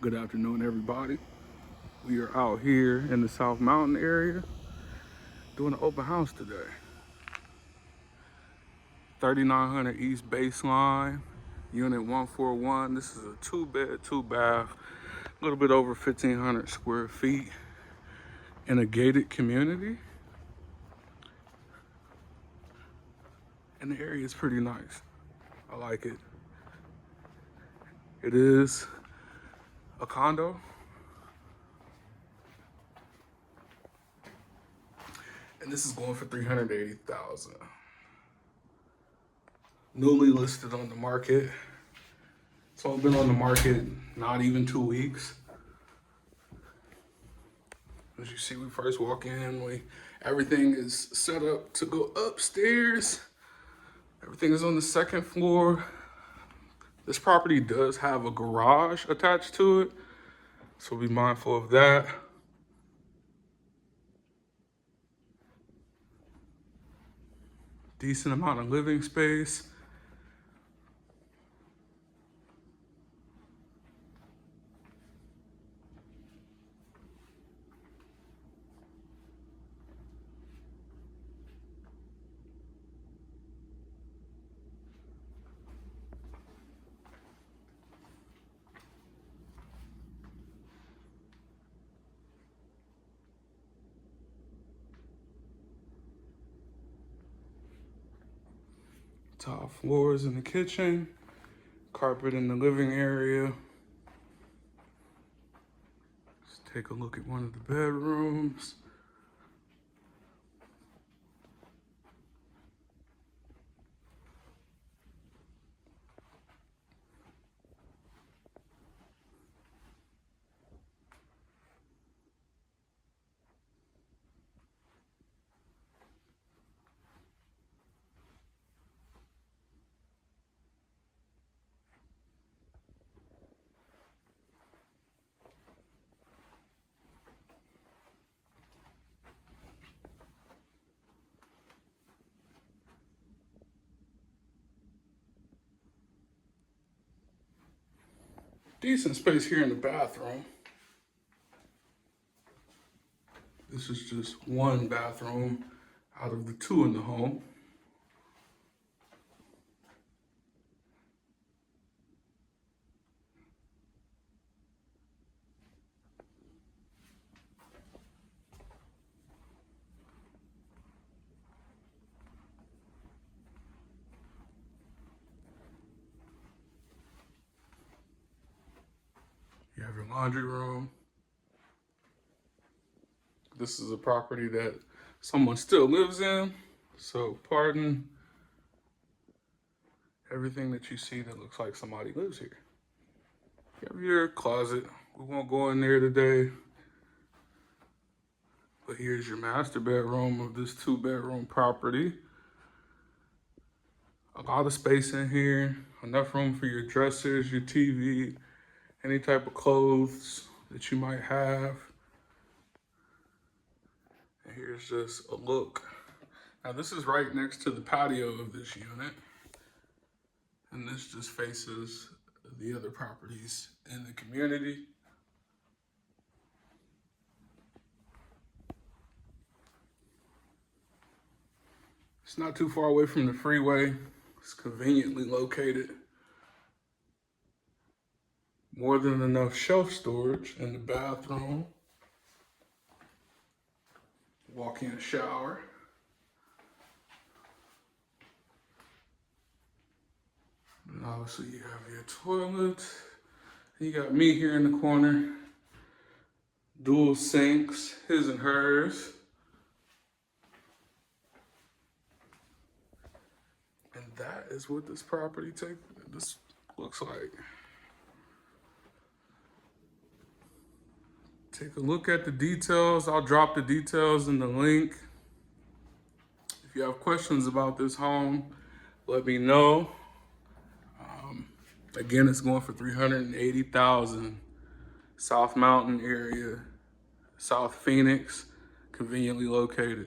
Good afternoon, everybody. We are out here in the South Mountain area doing an open house today. 3900 East Baseline, Unit 141. This is a 2-bed, 2-bath, a little bit over 1,500 square feet in a gated community. And the area is pretty nice. I like it. It is a condo. And this is going for $380,000. Newly listed on the market. It's only been on the market not even 2 weeks. As you see, we first walk in, everything is set up to go upstairs. Everything is on the second floor. This property does have a garage attached to it, so be mindful of that. Decent amount of living space. Top floors in the kitchen, carpet in the living area. Let's take a look at one of the bedrooms. Decent space here in the bathroom. This is just one bathroom out of the 2 in the home. You have your laundry room. This is a property that someone still lives in, so pardon everything that you see that looks like somebody lives here. You have your closet. We won't go in there today, but here's your master bedroom of this 2-bedroom property. A lot of space in here, enough room for your dressers, your TV, any type of clothes that you might have. And here's just a look. Now this is right next to the patio of this unit. And this just faces the other properties in the community. It's not too far away from the freeway. It's conveniently located. More than enough shelf storage in the bathroom. Walk-in shower. And obviously you have your toilet. You got me here in the corner. Dual sinks, his and hers. And that is what this property this looks like. Take a look at the details. I'll drop the details in the link. If you have questions about this home, let me know. Again, it's going for $380,000. South Mountain area, South Phoenix, conveniently located.